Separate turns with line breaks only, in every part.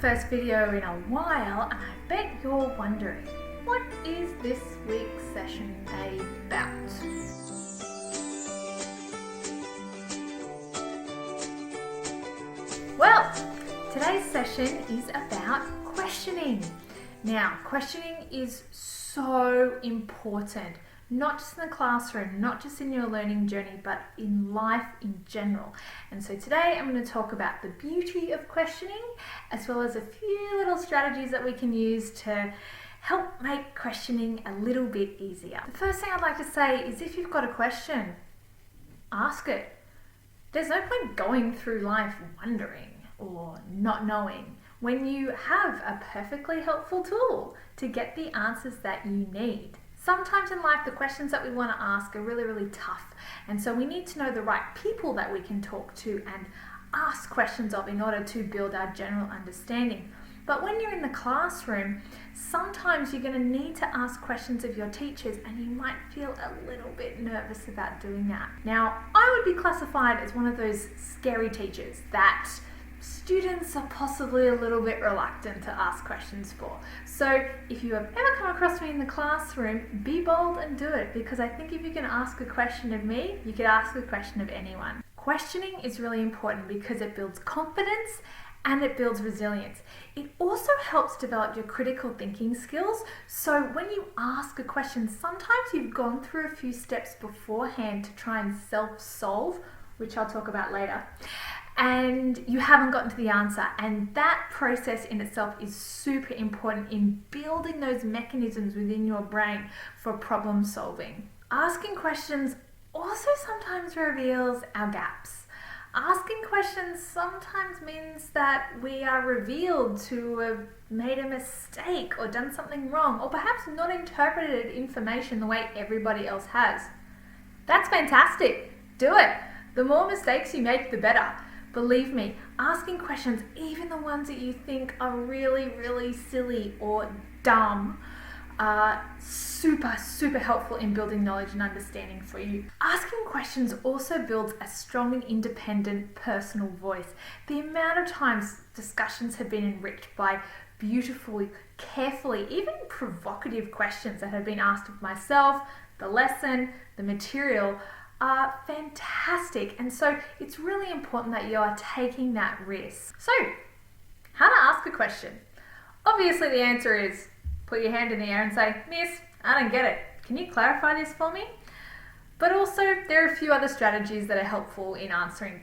first video in a while, and I bet you're wondering, what is this week's session about? Well, today's session is about questioning. Now, questioning is so important, not just in the classroom, not just in your learning journey, but in life in general. And so today I'm going to talk about the beauty of questioning, as well as a few little strategies that we can use to help make questioning a little bit easier. The first thing I'd like to say is if you've got a question, ask it. There's no point going through life wondering or not knowing when you have a perfectly helpful tool to get the answers that you need. Sometimes in life, the questions that we want to ask are really, really tough. And so we need to know the right people that we can talk to and ask questions of in order to build our general understanding. But when you're in the classroom, sometimes you're going to need to ask questions of your teachers and you might feel a little bit nervous about doing that. Now, I would be classified as one of those scary teachers that students are possibly a little bit reluctant to ask questions for. So if you have ever come across me in the classroom, be bold and do it, because I think if you can ask a question of me, you could ask a question of anyone. Questioning is really important because it builds confidence and it builds resilience. It also helps develop your critical thinking skills. So when you ask a question, sometimes you've gone through a few steps beforehand to try and self-solve, which I'll talk about later, and you haven't gotten to the answer. And that process in itself is super important in building those mechanisms within your brain for problem solving. Asking questions also sometimes reveals our gaps. Asking questions sometimes means that we are revealed to have made a mistake or done something wrong, or perhaps not interpreted information the way everybody else has. That's fantastic. Do it. The more mistakes you make, the better. Believe me, asking questions, even the ones that you think are really, really silly or dumb, are super, super helpful in building knowledge and understanding for you. Asking questions also builds a strong and independent personal voice. The amount of times discussions have been enriched by beautifully, carefully, even provocative questions that have been asked of myself, the lesson, the material, are fantastic. And so it's really important that you are taking that risk. So, how to ask a question? Obviously the answer is put your hand in the air and say, "Miss, I don't get it. Can you clarify this for me?" But also there are a few other strategies that are helpful in asking.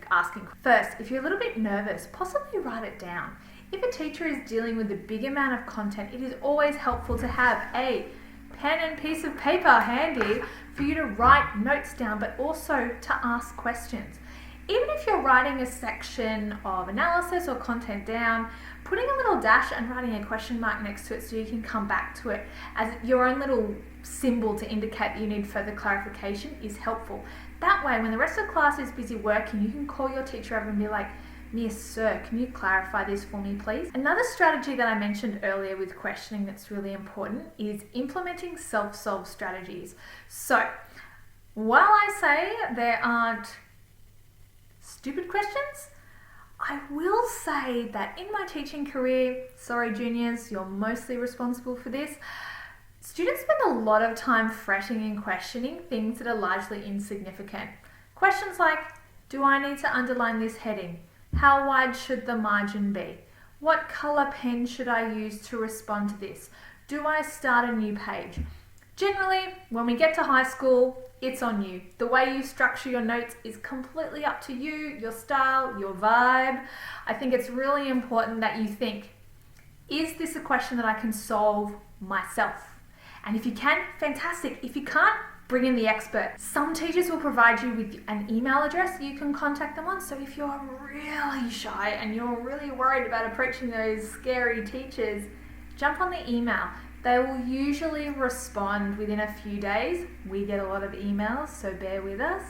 First, if you're a little bit nervous, possibly write it down. If a teacher is dealing with a big amount of content, it is always helpful to have a pen and piece of paper handy for you to write notes down, but also to ask questions. Even if you're writing a section of analysis or content down, putting a little dash and writing a question mark next to it so you can come back to it as your own little symbol to indicate that you need further clarification is helpful. That way, when the rest of the class is busy working, you can call your teacher over and be like, "Miss, sir, can you clarify this for me, please?" Another strategy that I mentioned earlier with questioning that's really important is implementing self-solve strategies. So, while I say there aren't stupid questions, I will say that in my teaching career, sorry juniors, you're mostly responsible for this, students spend a lot of time fretting and questioning things that are largely insignificant. Questions like, do I need to underline this heading? How wide should the margin be? What color pen should I use to respond to this? Do I start a new page? Generally, when we get to high school, it's on you. The way you structure your notes is completely up to you, your style, your vibe. I think it's really important that you think, is this a question that I can solve myself? And if you can, fantastic. If you can't, bring in the expert. Some teachers will provide you with an email address you can contact them on. So if you're really shy and you're really worried about approaching those scary teachers, jump on the email. They will usually respond within a few days. We get a lot of emails, so bear with us.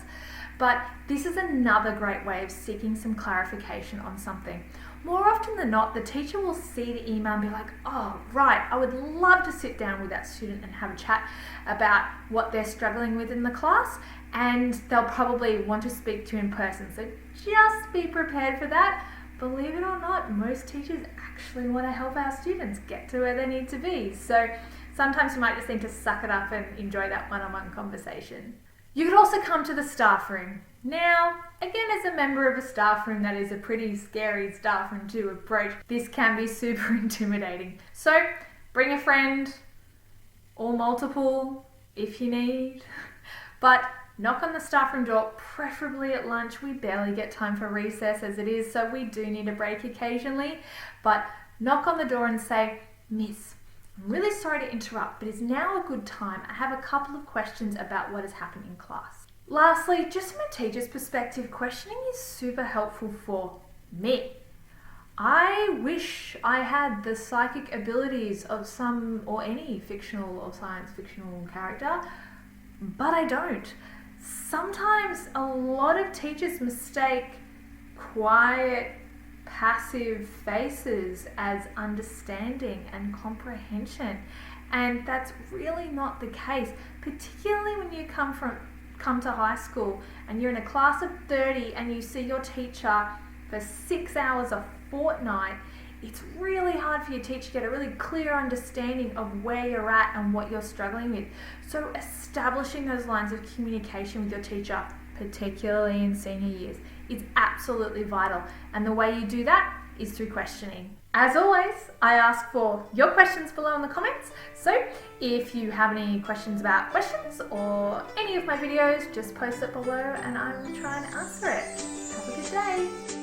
But this is another great way of seeking some clarification on something. More often than not, the teacher will see the email and be like, "Oh, right, I would love to sit down with that student and have a chat about what they're struggling with in the class," and they'll probably want to speak to you in person. So just be prepared for that. believe it or not, most teachers actually want to help our students get to where they need to be. So sometimes you might just need to suck it up and enjoy that one-on-one conversation. You could also come to the staff room. Now, again, as a member of a staff room, that is a pretty scary staff room to approach. This can be super intimidating. So bring a friend or multiple if you need, but knock on the staff room door, preferably at lunch. We barely get time for recess as it is, so we do need a break occasionally. But knock on the door and say, "Miss, I'm really sorry to interrupt, but is now a good time? I have a couple of questions about what has happened in class." Lastly, just from a teacher's perspective, questioning is super helpful for me. I wish I had the psychic abilities of some or any fictional or science fictional character, but I don't. Sometimes a lot of teachers mistake quiet, passive faces as understanding and comprehension, and that's really not the case, particularly when you come to high school and you're in a class of 30 and you see your teacher for 6 hours a fortnight. It's really hard for your teacher to get a really clear understanding of where you're at and what you're struggling with. So establishing those lines of communication with your teacher, particularly in senior years, is absolutely vital. And the way you do that is through questioning. As always, I ask for your questions below in the comments. So if you have any questions about questions or any of my videos, just post it below and I will try and answer it. Have a good day.